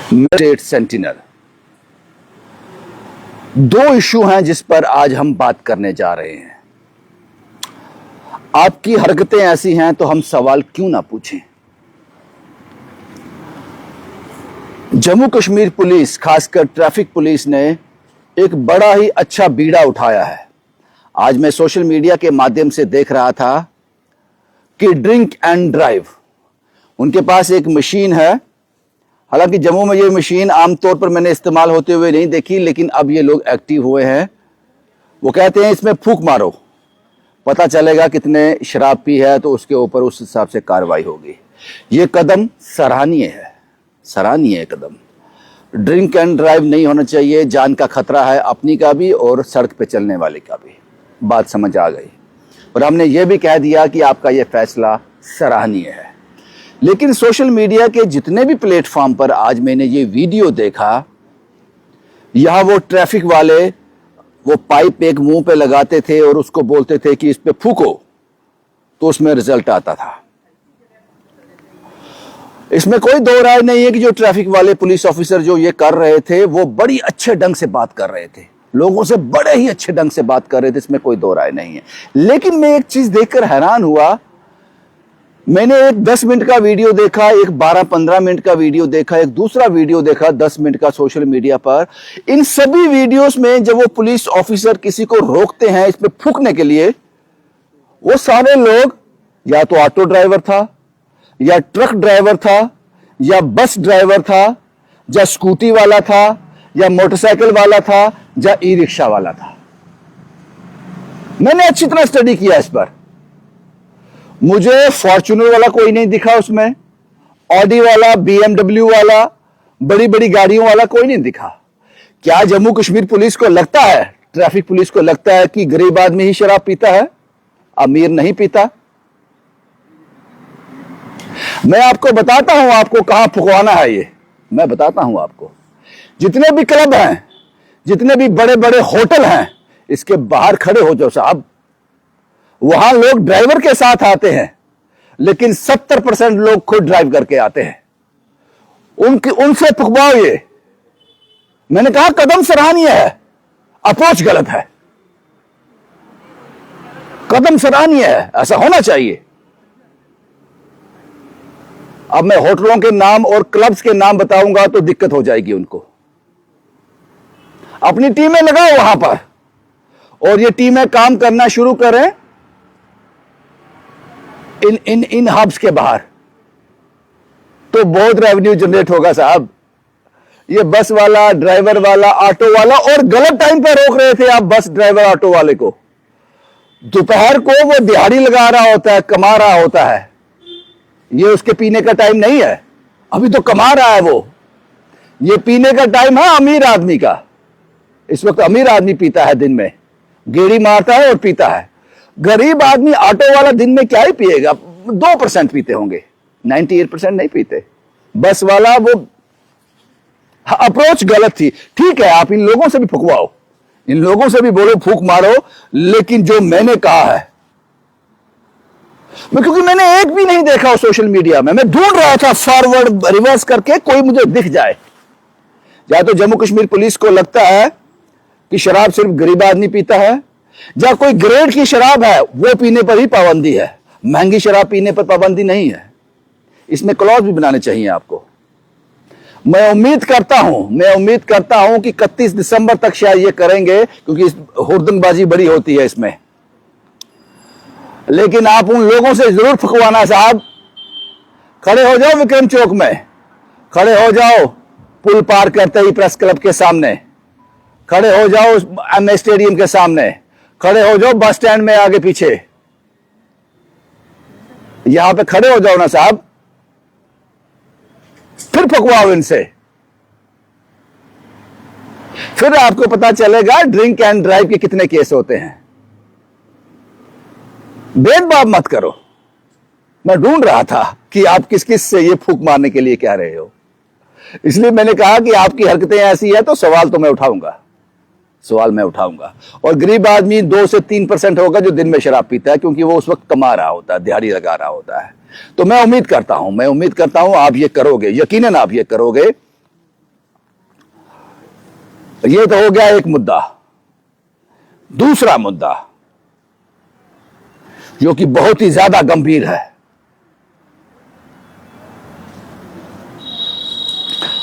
State sentinel. दो issue हैं जिस पर आज हम बात करने जा रहे हैं। आपकी हरकतें ऐसी हैं तो हम सवाल क्यों ना पूछें। जम्मू कश्मीर पुलिस, खासकर ट्रैफिक पुलिस ने एक बड़ा ही अच्छा बीड़ा उठाया है। आज मैं सोशल मीडिया के माध्यम से देख रहा था कि ड्रिंक एंड ड्राइव, उनके पास एक मशीन है। हालांकि जम्मू में ये मशीन आमतौर पर मैंने इस्तेमाल होते हुए नहीं देखी, लेकिन अब ये लोग एक्टिव हुए हैं। वो कहते हैं इसमें फूंक मारो, पता चलेगा कितने शराब पी है, तो उसके ऊपर उस हिसाब से कार्रवाई होगी। ये कदम सराहनीय है, सराहनीय कदम। ड्रिंक एंड ड्राइव नहीं होना चाहिए, जान का खतरा है, अपनी का भी और सड़क पे चलने वाले का भी। बात समझ आ गई। और हमने ये भी कह दिया कि आपका ये फैसला सराहनीय है। लेकिन सोशल मीडिया के जितने भी प्लेटफॉर्म पर आज मैंने ये वीडियो देखा, यहां वो ट्रैफिक वाले वो पाइप एक मुंह पे लगाते थे और उसको बोलते थे कि इस पे फूको, तो उसमें रिजल्ट आता था। इसमें कोई दो राय नहीं है कि जो ट्रैफिक वाले पुलिस ऑफिसर जो ये कर रहे थे वो बड़ी अच्छे ढंग से बात कर रहे थे, लोगों से बड़े ही अच्छे ढंग से बात कर रहे थे, इसमें कोई दो राय नहीं है। लेकिन मैं एक चीज देखकर हैरान हुआ। मैंने एक 10 मिनट का वीडियो देखा, एक 12-15 मिनट का वीडियो देखा, एक दूसरा वीडियो देखा 10 मिनट का सोशल मीडिया पर। इन सभी वीडियोस में जब वो पुलिस ऑफिसर किसी को रोकते हैं इस पे फूंकने के लिए, वो सारे लोग या तो ऑटो ड्राइवर था, या ट्रक ड्राइवर था, या बस ड्राइवर था, या स्कूटी वाला था, या मोटरसाइकिल वाला था, या ई रिक्शा वाला था। मैंने अच्छी तरह स्टडी किया इस पर। मुझे फॉर्च्यूनर वाला कोई नहीं दिखा उसमें, ऑडी वाला, बीएमडब्ल्यू वाला, बड़ी बड़ी गाड़ियों वाला कोई नहीं दिखा। क्या जम्मू कश्मीर पुलिस को लगता है, ट्रैफिक पुलिस को लगता है कि गरीब आदमी ही शराब पीता है, अमीर नहीं पीता? मैं आपको बताता हूं आपको कहां फुकवाना है। ये मैं बताता हूं आपको। जितने भी क्लब हैं, जितने भी बड़े बड़े होटल हैं, इसके बाहर खड़े हो जाओ साहब। वहां लोग ड्राइवर के साथ आते हैं, लेकिन 70% लोग खुद ड्राइव करके आते हैं। उनसे फुकवाओ। ये मैंने कहा कदम सराहनीय है, अप्रोच गलत है। कदम सराहनीय है, ऐसा होना चाहिए। अब मैं होटलों के नाम और क्लब्स के नाम बताऊंगा तो दिक्कत हो जाएगी उनको। अपनी टीमें लगाओ वहां पर, और ये टीमें काम करना शुरू करें इन हब्स के बाहर, तो बहुत रेवेन्यू जनरेट होगा साहब। ये बस वाला, ड्राइवर वाला, ऑटो वाला, और गलत टाइम पर रोक रहे थे आप बस ड्राइवर ऑटो वाले को। दोपहर को वो दिहाड़ी लगा रहा होता है, कमा रहा होता है। ये उसके पीने का टाइम नहीं है, अभी तो कमा रहा है वो। ये पीने का टाइम है अमीर आदमी का। इस वक्त अमीर आदमी पीता है, दिन में गेड़ी मारता है और पीता है। गरीब आदमी, ऑटो वाला दिन में क्या ही पिएगा, 2% पीते होंगे, 98% नहीं पीते। बस वाला वो अप्रोच गलत थी। ठीक है, आप इन लोगों से भी फुकवाओ, इन लोगों से भी बोलो फूंक मारो, लेकिन जो मैंने कहा है, क्योंकि मैंने एक भी नहीं देखा सोशल मीडिया में। मैं ढूंढ रहा था फॉरवर्ड रिवर्स करके कोई मुझे दिख जाए। या तो जम्मू कश्मीर पुलिस को लगता है कि शराब सिर्फ गरीब आदमी पीता है, या कोई ग्रेड की शराब है वो पीने पर ही पाबंदी है, महंगी शराब पीने पर पाबंदी नहीं है। इसमें क्लॉज भी बनाने चाहिए आपको। मैं उम्मीद करता हूं कि 31 दिसंबर तक शायद ये करेंगे, क्योंकि हुड़दंगबाजी बड़ी होती है इसमें। लेकिन आप उन लोगों से जरूर फुकवाना साहब। खड़े हो जाओ विक्रम चौक में, खड़े हो जाओ पुल पार करते ही प्रेस क्लब के सामने, खड़े हो जाओ एमए स्टेडियम के सामने, खड़े हो जाओ बस स्टैंड में आगे पीछे। यहां पे खड़े हो जाओ ना साहब, फिर फुकवाओ इनसे। फिर आपको पता चलेगा ड्रिंक एंड ड्राइव के कितने केस होते हैं। भेदभाव मत करो। मैं ढूंढ रहा था कि आप किस किस से ये फूंक मारने के लिए कह रहे हो, इसलिए मैंने कहा कि आपकी हरकतें ऐसी है तो सवाल तो मैं उठाऊंगा, सवाल मैं उठाऊंगा। और गरीब आदमी 2 से 3% होगा जो दिन में शराब पीता है, क्योंकि वो उस वक्त कमा रहा होता है, दिहाड़ी लगा रहा होता है। तो मैं उम्मीद करता हूं आप ये करोगे, यकीनन आप ये करोगे। यह तो हो गया एक मुद्दा। दूसरा मुद्दा जो कि बहुत ही ज्यादा गंभीर है,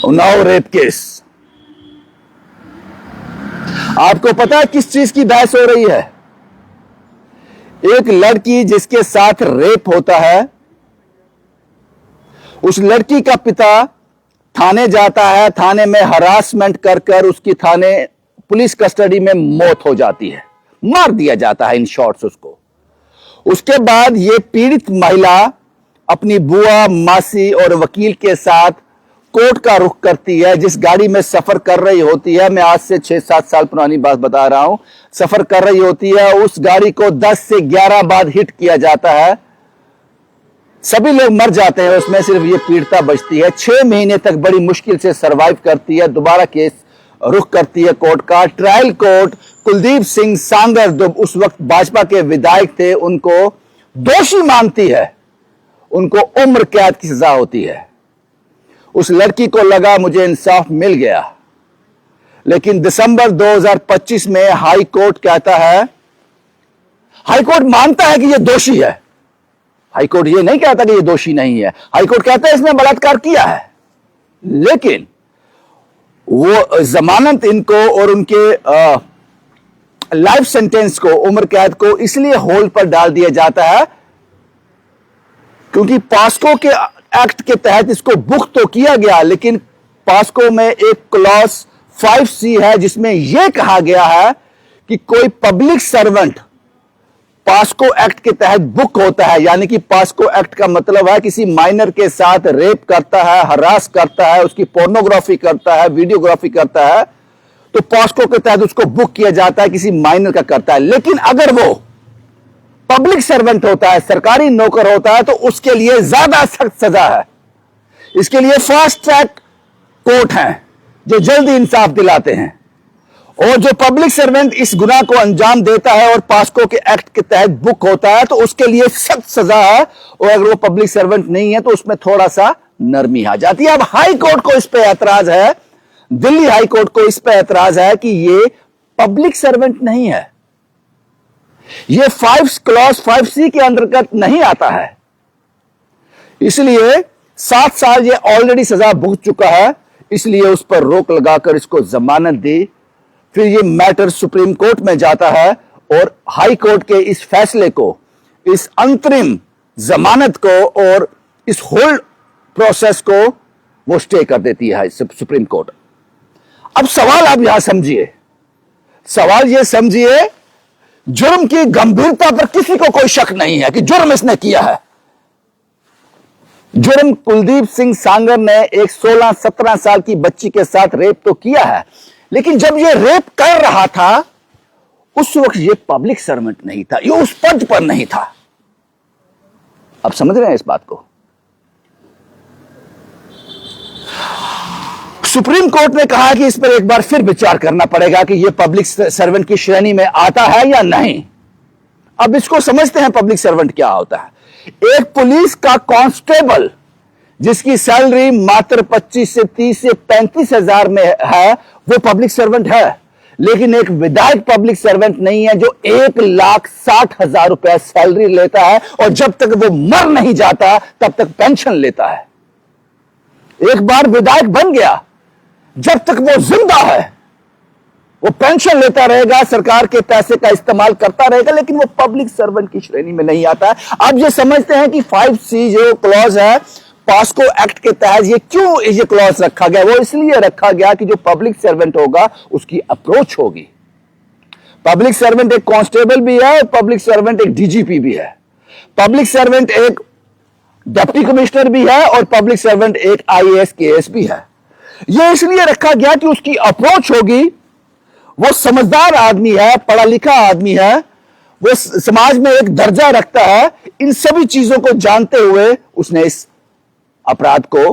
उन्नाव रेप केस। आपको पता है किस चीज की बहस हो रही है? एक लड़की जिसके साथ रेप होता है, उस लड़की का पिता थाने जाता है, थाने में हरासमेंट कर कर उसकी थाने पुलिस कस्टडी में मौत हो जाती है, मार दिया जाता है इन शॉर्ट्स उसको। उसके बाद ये पीड़ित महिला अपनी बुआ, मासी और वकील के साथ कोर्ट का रुख करती है। जिस गाड़ी में सफर कर रही होती है, मैं आज से 6-7 साल पुरानी बात बता रहा हूं, सफर कर रही होती है, उस गाड़ी को 10 से 11 बार हिट किया जाता है। सभी लोग मर जाते हैं, उसमें सिर्फ ये पीड़िता बचती है। 6 महीने तक बड़ी मुश्किल से सरवाइव करती है, दोबारा केस रुख करती है कोर्ट का। ट्रायल कोर्ट कुलदीप सिंह सांगर, जो उस वक्त भाजपा के विधायक थे, उनको दोषी मानती है, उनको उम्र कैद की सजा होती है। उस लड़की को लगा मुझे इंसाफ मिल गया, लेकिन दिसंबर 2025 में हाई कोर्ट कहता है, हाई कोर्ट मानता है कि यह दोषी है। हाई कोर्ट यह नहीं कहता कि यह दोषी नहीं है, हाई कोर्ट कहता है इसने बलात्कार किया है, लेकिन वो जमानत इनको और उनके लाइफ सेंटेंस को, उम्र कैद को इसलिए होल्ड पर डाल दिया जाता है क्योंकि पास्को के एक्ट के तहत इसको बुक तो किया गया, लेकिन पास्को में एक क्लॉज 5C है जिसमें यह कहा गया है कि कोई पब्लिक सर्वेंट पास्को एक्ट के तहत बुक होता है, यानी कि पास्को एक्ट का मतलब है किसी माइनर के साथ रेप करता है, हरास करता है, उसकी पोर्नोग्राफी करता है, वीडियोग्राफी करता है, तो पास्को के तहत उसको बुक किया जाता है, किसी माइनर का करता है। लेकिन अगर वो पब्लिक सर्वेंट होता है, सरकारी नौकर होता है, तो उसके लिए ज्यादा सख्त सजा है। इसके लिए फास्ट ट्रैक कोर्ट हैं जो जल्दी इंसाफ दिलाते हैं, और जो पब्लिक सर्वेंट इस गुनाह को अंजाम देता है और पास्को के एक्ट के तहत बुक होता है, तो उसके लिए सख्त सजा है, और अगर वो पब्लिक सर्वेंट नहीं है तो उसमें थोड़ा सा नरमी आ जाती है। अब हाई कोर्ट को इस पे ऐतराज है, दिल्ली हाई कोर्ट को इस पे ऐतराज है कि ये पब्लिक सर्वेंट नहीं है, ये क्लॉज 5C के अंतर्गत नहीं आता है, इसलिए 7 साल ये ऑलरेडी सजा भुगत चुका है, इसलिए उस पर रोक लगाकर इसको जमानत दी। फिर ये मैटर सुप्रीम कोर्ट में जाता है और हाई कोर्ट के इस फैसले को, इस अंतरिम जमानत को और इस होल्ड प्रोसेस को वो स्टे कर देती है सुप्रीम कोर्ट। अब सवाल आप यहां समझिए, सवाल ये समझिए, जुर्म की गंभीरता पर किसी को कोई शक नहीं है कि जुर्म इसने किया है। जुर्म कुलदीप सिंह सांगर ने एक 16-17 साल की बच्ची के साथ रेप तो किया है, लेकिन जब यह रेप कर रहा था उस वक्त यह पब्लिक सर्वेंट नहीं था, यह उस पद पर नहीं था। आप समझ रहे हैं इस बात को? सुप्रीम कोर्ट ने कहा कि इस पर एक बार फिर विचार करना पड़ेगा कि यह पब्लिक सर्वेंट की श्रेणी में आता है या नहीं। अब इसको समझते हैं पब्लिक सर्वेंट क्या होता है। एक पुलिस का कांस्टेबल जिसकी सैलरी मात्र 25 से 30 से 35 हजार में है, वो पब्लिक सर्वेंट है। लेकिन एक विधायक पब्लिक सर्वेंट नहीं है जो 1,60,000 रुपया सैलरी लेता है और जब तक वो मर नहीं जाता तब तक पेंशन लेता है। एक बार विधायक बन गया, जब तक वो जिंदा है वो पेंशन लेता रहेगा, सरकार के पैसे का इस्तेमाल करता रहेगा, लेकिन वो पब्लिक सर्वेंट की श्रेणी में नहीं आता है। अब ये समझते हैं कि 5C जो क्लॉज है पास्को एक्ट के तहत, ये क्यों ये क्लॉज रखा गया? वो इसलिए रखा गया कि जो पब्लिक सर्वेंट होगा उसकी अप्रोच होगी। पब्लिक सर्वेंट एक कांस्टेबल भी है, पब्लिक सर्वेंट एक डीजीपी भी है, पब्लिक सर्वेंट एक डिप्टी कमिश्नर भी है, और पब्लिक सर्वेंट एक IAS KS भी है। यह इसलिए रखा गया कि उसकी अप्रोच होगी, वो समझदार आदमी है, पढ़ा लिखा आदमी है, वो समाज में एक दर्जा रखता है। इन सभी चीजों को जानते हुए उसने इस अपराध को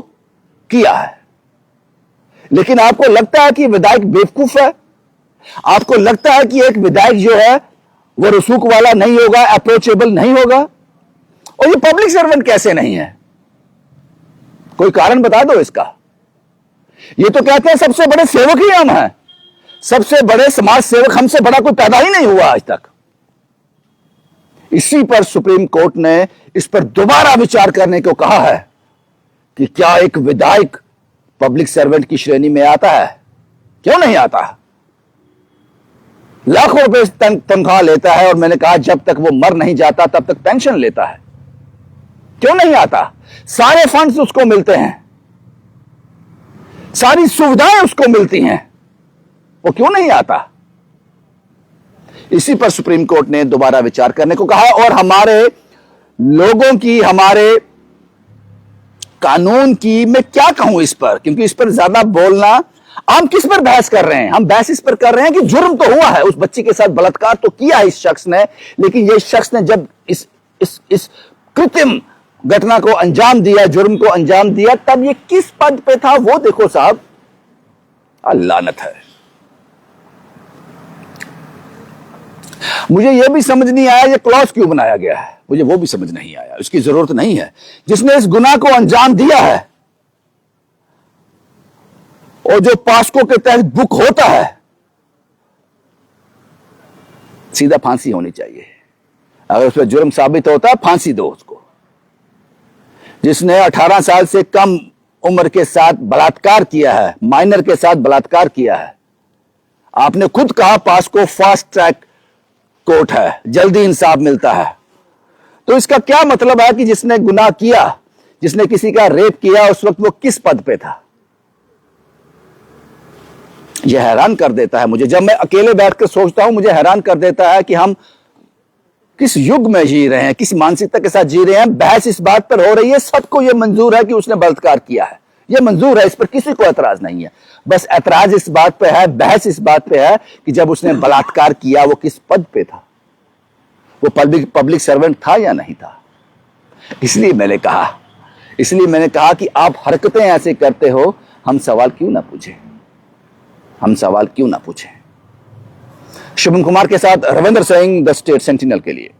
किया है। लेकिन आपको लगता है कि विधायक बेवकूफ है? आपको लगता है कि एक विधायक जो है वो रसूख वाला नहीं होगा, अप्रोचेबल नहीं होगा? और ये पब्लिक सर्वेंट कैसे नहीं है? कोई कारण बता दो इसका। ये तो कहते हैं सबसे बड़े सेवक ही हम हैं, सबसे बड़े समाज सेवक हमसे बड़ा कोई पैदा ही नहीं हुआ आज तक। इसी पर सुप्रीम कोर्ट ने इस पर दोबारा विचार करने को कहा है कि क्या एक विधायक पब्लिक सर्वेंट की श्रेणी में आता है? क्यों नहीं आता? लाखों रुपए तनख्वाह लेता है और मैंने कहा जब तक वो मर नहीं जाता तब तक पेंशन लेता है। क्यों नहीं आता? सारे फंड्स उसको मिलते हैं, सारी सुविधाएं उसको मिलती हैं, वो क्यों नहीं आता? इसी पर सुप्रीम कोर्ट ने दोबारा विचार करने को कहा। और हमारे लोगों की, हमारे कानून की, मैं क्या कहूं इस पर, क्योंकि इस पर ज्यादा बोलना, हम किस पर बहस कर रहे हैं? हम बहस इस पर कर रहे हैं कि जुर्म तो हुआ है, उस बच्ची के साथ बलात्कार तो किया है इस शख्स ने, लेकिन ये शख्स ने जब इस कृत्रिम घटना को अंजाम दिया, जुर्म को अंजाम दिया, तब ये किस पद पे था वो देखो साहब। लानत है। मुझे यह भी समझ नहीं आया ये क्लॉज क्यों बनाया गया है, मुझे वो भी समझ नहीं आया। उसकी जरूरत नहीं है। जिसने इस गुनाह को अंजाम दिया है और जो पास्को के तहत बुक होता है, सीधा फांसी होनी चाहिए। अगर उस पर जुर्म साबित होता है, फांसी दो उसको। जिसने 18 साल से कम उम्र के साथ बलात्कार किया है, माइनर के साथ बलात्कार किया है, आपने खुद कहा पास्को फास्ट ट्रैक कोर्ट है, जल्दी इंसाफ मिलता है, तो इसका क्या मतलब है कि जिसने गुनाह किया, जिसने किसी का रेप किया, उस वक्त वो किस पद पे था? यह हैरान कर देता है मुझे। जब मैं अकेले बैठकर सोचता हूं, मुझे हैरान कर देता है कि हम किस युग में जी रहे हैं, किस मानसिकता के साथ जी रहे हैं। बहस इस बात पर हो रही है, सबको यह मंजूर है कि उसने बलात्कार किया है, यह मंजूर है, इस पर किसी को एतराज नहीं है। बस एतराज इस बात पे है, बहस इस बात पे है कि जब उसने बलात्कार किया वो किस पद पे था, वो पब्लिक सर्वेंट था या नहीं था। इसलिए मैंने कहा कि आप हरकतें ऐसे करते हो, हम सवाल क्यों ना पूछें, हम सवाल क्यों ना पूछें। शुभम कुमार के साथ Ravindra Singh, the state sentinel के लिए।